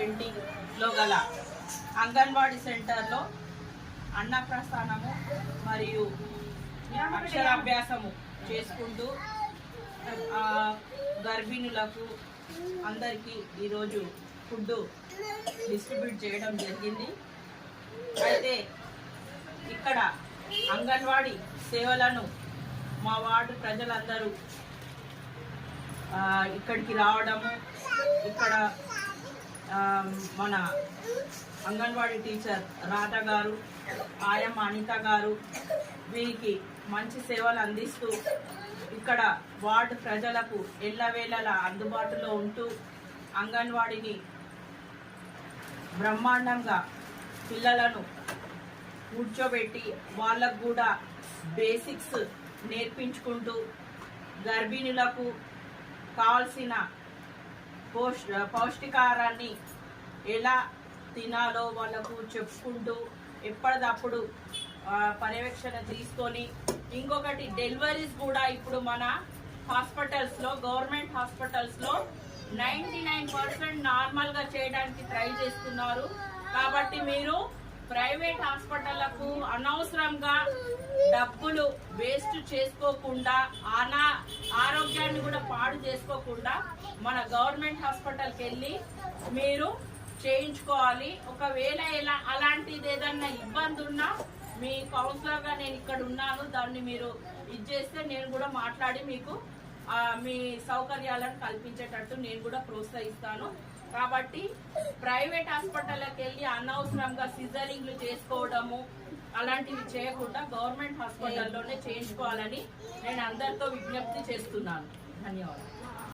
20 గల అంగన్వాడీ సెంటర్లో అన్నప్రస్థానము మరియు అక్షరాభ్యాసము చేసుకుంటూ గర్భిణులకు అందరికీ ఈరోజు ఫుడ్ డిస్ట్రిబ్యూట్ చేయడం జరిగింది. అయితే ఇక్కడ అంగన్వాడీ సేవలను మా వార్డు ప్రజలందరూ ఇక్కడికి రావడము, ఇక్కడ మన అంగన్వాడీ టీచర్ రాధ గారు, ఆయమ్మ అనిత గారు వీరికి మంచి సేవలు అందిస్తూ ఇక్కడ వార్డు ప్రజలకు ఎల్లవేళలా అందుబాటులో ఉంటూ అంగన్వాడీని బ్రహ్మాండంగా పిల్లలను కూర్చోబెట్టి వాళ్ళకు కూడా బేసిక్స్ నేర్పించుకుంటూ గర్భిణులకు కావాల్సిన పౌష్టికాహారాన్ని ఎలా తినాలో వాళ్ళకు చెప్పుకుంటూ ఎప్పటికప్పుడు పర్యవేక్షణ తీసుకొని, ఇంకొకటి డెలివరీస్ కూడా ఇప్పుడు మన హాస్పిటల్స్లో గవర్నమెంట్ హాస్పిటల్స్లో 99% నార్మల్గా చేయడానికి ట్రై చేస్తున్నారు. కాబట్టి మీరు ప్రైవేట్ హాస్పిటళ్లకు అనవసరంగా డబ్బులు వేస్ట్ చేసుకోకుండా, ఆరోగ్యాన్ని కూడా పాడు చేసుకోకుండా మన గవర్నమెంట్ హాస్పిటల్కి వెళ్ళి మీరు చేయించుకోవాలి. ఒకవేళ అలాంటిది ఏదన్నా ఇబ్బంది ఉన్నా మీ కౌన్సిలర్గా నేను ఇక్కడ ఉన్నాను, దాన్ని మీరు చేస్తే నేను కూడా మాట్లాడి మీకు మీ సౌకర్యాలను కల్పించేటట్టు నేను కూడా ప్రోత్సహిస్తాను. కాబట్టి ప్రైవేట్ హాస్పిటల్కి వెళ్ళి అనవసరంగా సిజరింగ్లు చేసుకోవడము అలాంటివి చేయకుండా గవర్నమెంట్ హాస్పిటల్లోనే చేయించుకోవాలని నేను అందరితో విజ్ఞప్తి చేస్తున్నాను. ధన్యవాదాలు.